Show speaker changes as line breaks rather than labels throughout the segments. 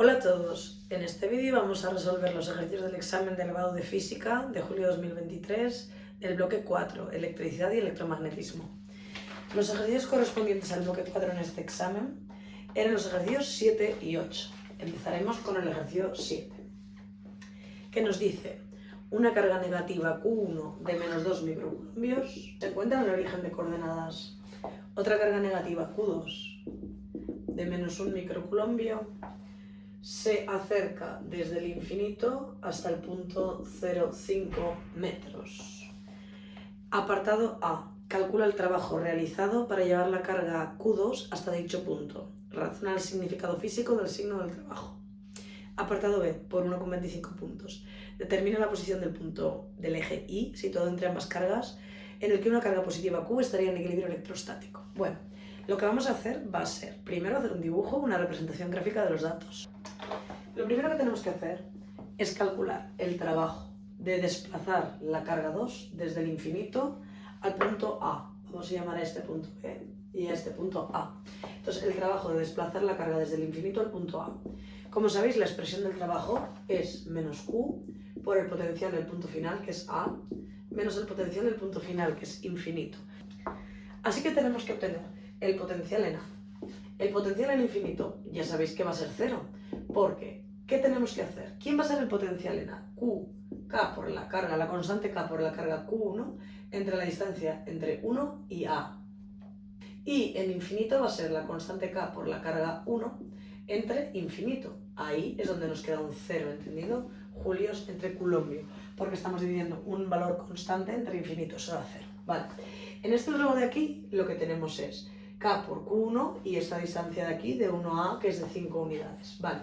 Hola a todos, en este vídeo vamos a resolver los ejercicios del examen de elevado de física de julio de 2023 del bloque 4, electricidad y electromagnetismo. Los ejercicios correspondientes al bloque 4 en este examen eran los ejercicios 7 y 8. Empezaremos con el ejercicio 7, que nos dice: una carga negativa Q1 de menos 2 microcoulombios se encuentra en el origen de coordenadas. Otra carga negativa Q2 de menos 1 microcoulombio se acerca desde el infinito hasta el punto 0,5 metros. Apartado A. Calcula el trabajo realizado para llevar la carga Q2 hasta dicho punto. Razona el significado físico del signo del trabajo. Apartado B. Por 1,25 puntos. Determina la posición del punto del eje Y, situado entre ambas cargas, en el que una carga positiva Q estaría en equilibrio electrostático. Bueno, lo que vamos a hacer va a ser, primero, hacer un dibujo, una representación gráfica de los datos. Lo primero que tenemos que hacer es calcular el trabajo de desplazar la carga 2 desde el infinito al punto A. Vamos a llamar a este punto B y a este punto A. Entonces, el trabajo de desplazar la carga desde el infinito al punto A. Como sabéis, la expresión del trabajo es menos Q por el potencial del punto final, que es A, menos el potencial del punto final, que es infinito. Así que tenemos que obtener el potencial en A. El potencial en infinito, ya sabéis que va a ser 0, porque ¿qué tenemos que hacer? ¿Quién va a ser el potencial en A? K por la carga, la constante K por la carga Q1, entre la distancia entre 1 y A. Y en infinito va a ser la constante K por la carga 1 entre infinito. Ahí es donde nos queda un 0, ¿entendido? Julios entre coulombio, porque estamos dividiendo un valor constante entre infinito, eso da 0. Vale. En este luego de aquí lo que tenemos es K por Q1 y esta distancia de aquí de 1 a A, que es de 5 unidades. Vale.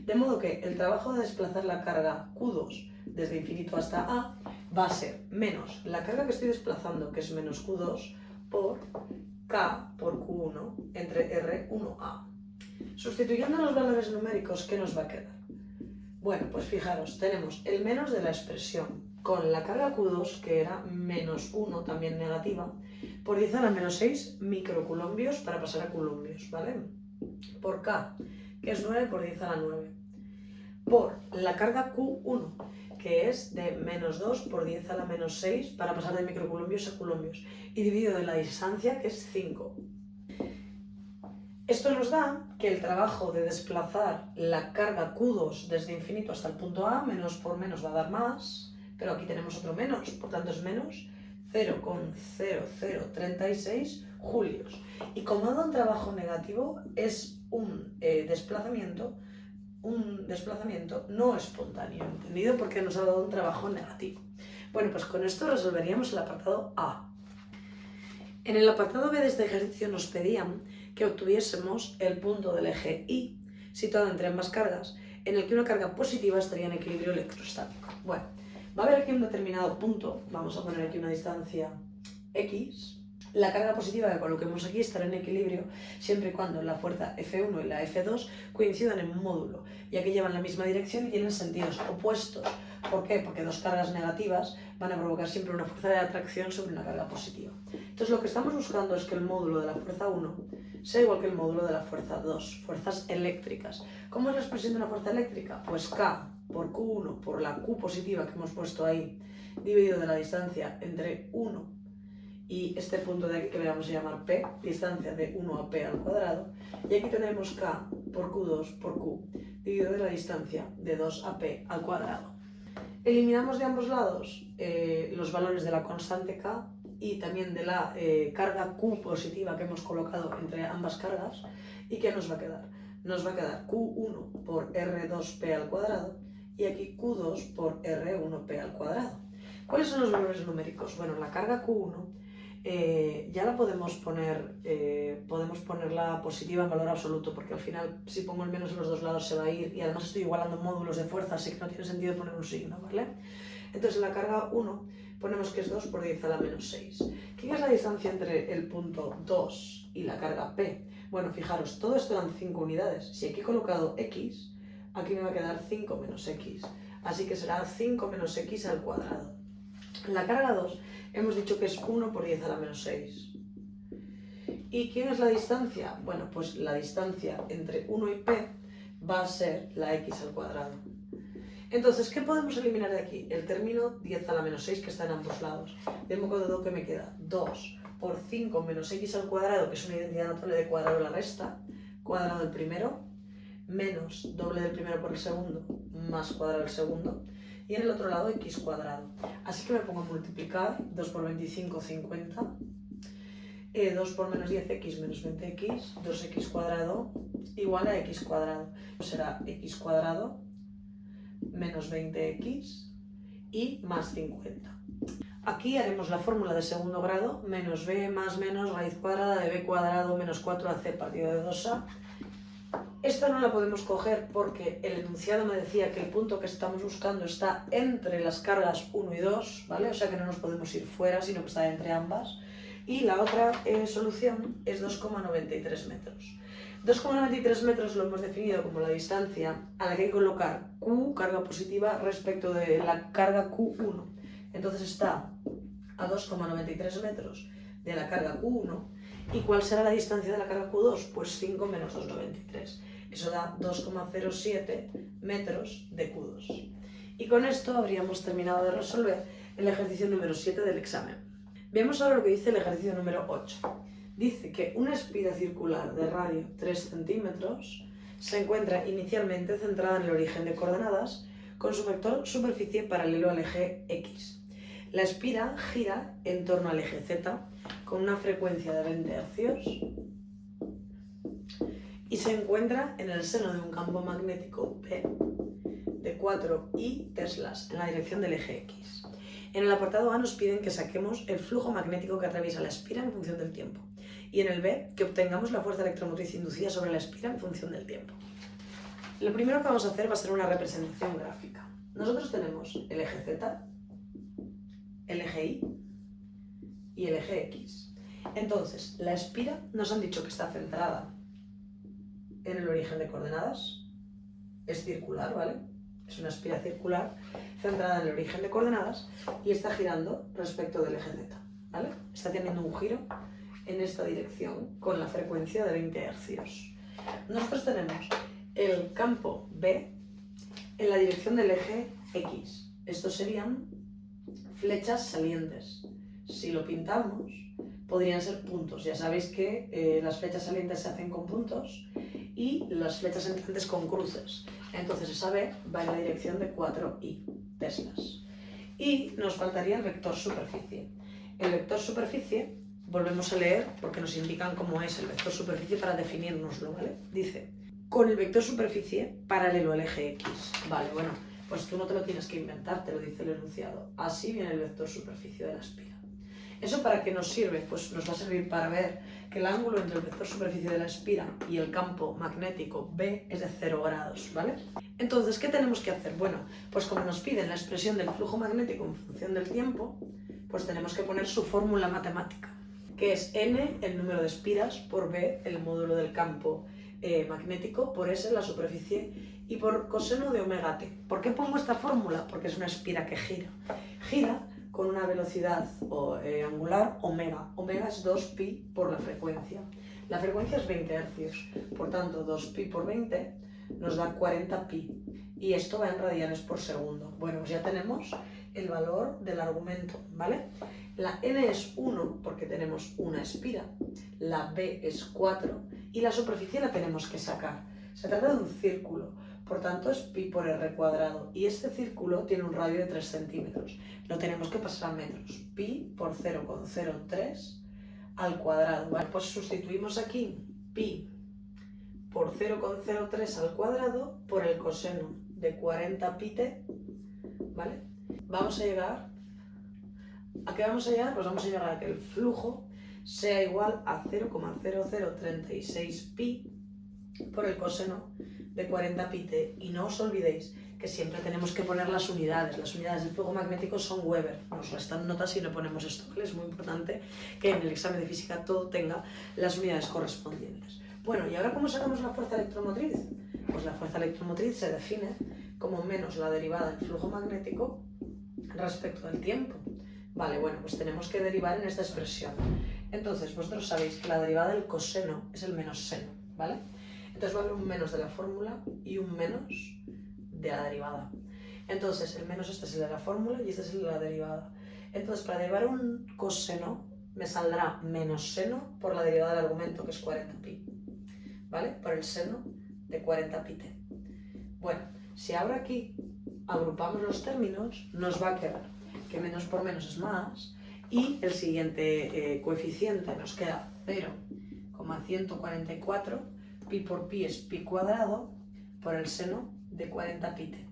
De modo que el trabajo de desplazar la carga Q2 desde infinito hasta A va a ser menos la carga que estoy desplazando, que es menos Q2, por K por Q1 entre R1A. Sustituyendo los valores numéricos, ¿qué nos va a quedar? Bueno, pues fijaros, tenemos el menos de la expresión con la carga Q2, que era menos 1, también negativa, por 10 a la menos 6 microcoulombios para pasar a coulombios, ¿vale? Por K, que es 9 por 10 a la 9, por la carga Q1, que es de menos 2 por 10 a la menos 6 para pasar de microcoulombios a coulombios, y dividido de la distancia, que es 5. Esto nos da que el trabajo de desplazar la carga Q2 desde infinito hasta el punto A, menos por menos va a dar más, pero aquí tenemos otro menos, por tanto es menos 0,0036 julios. Y como da un trabajo negativo, es un desplazamiento no espontáneo, ¿entendido? Porque nos ha dado un trabajo negativo. Bueno, pues con esto resolveríamos el apartado A. En el apartado B de este ejercicio nos pedían que obtuviésemos el punto del eje Y, situado entre ambas cargas, en el que una carga positiva estaría en equilibrio electrostático. Bueno, va a haber aquí un determinado punto, vamos a poner aquí una distancia X. La carga positiva que coloquemos aquí estará en equilibrio siempre y cuando la fuerza F1 y la F2 coincidan en un módulo, ya que llevan la misma dirección y tienen sentidos opuestos. ¿Por qué? Porque dos cargas negativas van a provocar siempre una fuerza de atracción sobre una carga positiva. Entonces lo que estamos buscando es que el módulo de la fuerza 1 sea igual que el módulo de la fuerza 2, fuerzas eléctricas. ¿Cómo es la expresión de una fuerza eléctrica? Pues K por Q1 por la Q positiva que hemos puesto ahí, dividido de la distancia entre 1 y este punto de aquí que le vamos a llamar P, distancia de 1 a P al cuadrado, y aquí tenemos K por Q2 por Q, dividido de la distancia de 2 a P al cuadrado. Eliminamos de ambos lados los valores de la constante K y también de la carga Q positiva que hemos colocado entre ambas cargas. ¿Y qué nos va a quedar? Nos va a quedar Q1 por R2P al cuadrado y aquí Q2 por R1P al cuadrado. ¿Cuáles son los valores numéricos? Bueno, la carga Q1 ya la podemos ponerla positiva en valor absoluto, porque al final si pongo el menos en los dos lados se va a ir y además estoy igualando módulos de fuerza, así que no tiene sentido poner un signo, ¿vale? Entonces en la carga 1 ponemos que es 2 por 10 a la menos 6. ¿Qué es la distancia entre el punto 2 y la carga P? Bueno, fijaros, todo esto eran 5 unidades. Si aquí he colocado X, aquí me va a quedar 5 menos X. Así que será 5 menos X al cuadrado. La carga 2 hemos dicho que es 1 por 10 a la menos 6. ¿Y quién es la distancia? Bueno, pues la distancia entre 1 y P va a ser la x al cuadrado. Entonces, ¿qué podemos eliminar de aquí? El término 10 a la menos 6 que está en ambos lados. De modo que me queda 2 por 5 menos x al cuadrado, que es una identidad notable de cuadrado la resta, cuadrado del primero, menos doble del primero por el segundo, más cuadrado del segundo, y en el otro lado x cuadrado. Así que me pongo a multiplicar 2 por 25, 50, 2 por menos 10x menos 20x, 2x cuadrado igual a x cuadrado. Será x cuadrado menos 20x y más 50. Aquí haremos la fórmula de segundo grado, menos b más menos raíz cuadrada de b cuadrado menos 4ac partido de 2a. Esta no la podemos coger porque el enunciado me decía que el punto que estamos buscando está entre las cargas 1 y 2, ¿vale? O sea que no nos podemos ir fuera, sino que está entre ambas. Y la otra solución es 2,93 metros. 2,93 metros lo hemos definido como la distancia a la que hay que colocar Q, carga positiva, respecto de la carga Q1. Entonces está a 2,93 metros de la carga Q1. ¿Y cuál será la distancia de la carga Q2? Pues 5 menos 2,93. Eso da 2,07 metros de Q2. Y con esto habríamos terminado de resolver el ejercicio número 7 del examen. Veamos ahora lo que dice el ejercicio número 8. Dice que una espira circular de radio 3 centímetros se encuentra inicialmente centrada en el origen de coordenadas con su vector superficie paralelo al eje X. La espira gira en torno al eje Z con una frecuencia de 20 Hz y se encuentra en el seno de un campo magnético P de 4i teslas en la dirección del eje X. En el apartado A nos piden que saquemos el flujo magnético que atraviesa la espira en función del tiempo. Y en el B, que obtengamos la fuerza electromotriz inducida sobre la espira en función del tiempo. Lo primero que vamos a hacer va a ser una representación gráfica. Nosotros tenemos el eje Z, el eje Y y el eje X. Entonces, la espira nos han dicho que está centrada en el origen de coordenadas. Es circular, ¿vale? Es una espira circular centrada en el origen de coordenadas y está girando respecto del eje Z, ¿vale? Está teniendo un giro en esta dirección con la frecuencia de 20 Hz. Nosotros tenemos el campo B en la dirección del eje X. Estos serían flechas salientes. Si lo pintamos, podrían ser puntos. Ya sabéis que las flechas salientes se hacen con puntos y las flechas entrantes con cruces. Entonces esa B va en la dirección de 4i teslas. Y nos faltaría el vector superficie. El vector superficie, volvemos a leer porque nos indican cómo es el vector superficie para definírnoslo, ¿vale? Dice, con el vector superficie paralelo al eje X. Vale, bueno, pues tú no te lo tienes que inventar, te lo dice el enunciado. Así viene el vector superficie de la espira. ¿Eso para qué nos sirve? Pues nos va a servir para ver que el ángulo entre el vector superficie de la espira y el campo magnético B es de 0 grados, ¿vale? Entonces, ¿qué tenemos que hacer? Bueno, pues como nos piden la expresión del flujo magnético en función del tiempo, pues tenemos que poner su fórmula matemática, que es n, el número de espiras, por B, el módulo del campo magnético, por S, la superficie, y por coseno de omega t. ¿Por qué pongo esta fórmula? Porque es una espira que gira. Gira con una velocidad angular omega. Omega es 2pi por la frecuencia. La frecuencia es 20 Hz, por tanto 2pi por 20 nos da 40pi. Y esto va en radianes por segundo. Bueno, pues ya tenemos el valor del argumento, ¿vale? La n es 1 porque tenemos una espira, la b es 4 y la superficie la tenemos que sacar. Se trata de un círculo, por tanto es pi por r cuadrado y este círculo tiene un radio de 3 centímetros. Lo tenemos que pasar a metros, pi por 0,03 al cuadrado, ¿vale? Pues sustituimos aquí pi por 0,03 al cuadrado por el coseno de 40 pi t, ¿vale? Vamos a llegar, ¿a qué vamos a llegar? Pues vamos a llegar a que el flujo sea igual a 0,0036 pi por el coseno de 40 pi t. Y no os olvidéis que siempre tenemos que poner las unidades. Las unidades del flujo magnético son Weber. Nos restan notas si no ponemos esto, ¿vale? Es muy importante que en el examen de física todo tenga las unidades correspondientes. Bueno, ¿y ahora cómo sacamos la fuerza electromotriz? Pues la fuerza electromotriz se define como menos la derivada del flujo magnético respecto del tiempo. Vale, bueno, pues tenemos que derivar en esta expresión. Entonces, vosotros sabéis que la derivada del coseno es el menos seno, ¿vale? Entonces va a haber un menos de la fórmula y un menos de la derivada. Entonces el menos este es el de la fórmula y este es el de la derivada. Entonces para derivar un coseno me saldrá menos seno por la derivada del argumento, que es 40pi, ¿vale? Por el seno de 40pi t. Bueno, si ahora aquí agrupamos los términos, nos va a quedar que menos por menos es más, y el siguiente coeficiente nos queda 0,144, pi por pi es pi cuadrado, por el seno de 40pi t.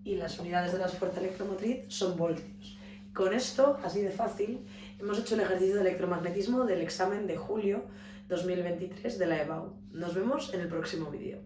Y las unidades de la fuerza electromotriz son voltios. Con esto, así de fácil, hemos hecho el ejercicio de electromagnetismo del examen de julio 2023 de la EBAU. Nos vemos en el próximo vídeo.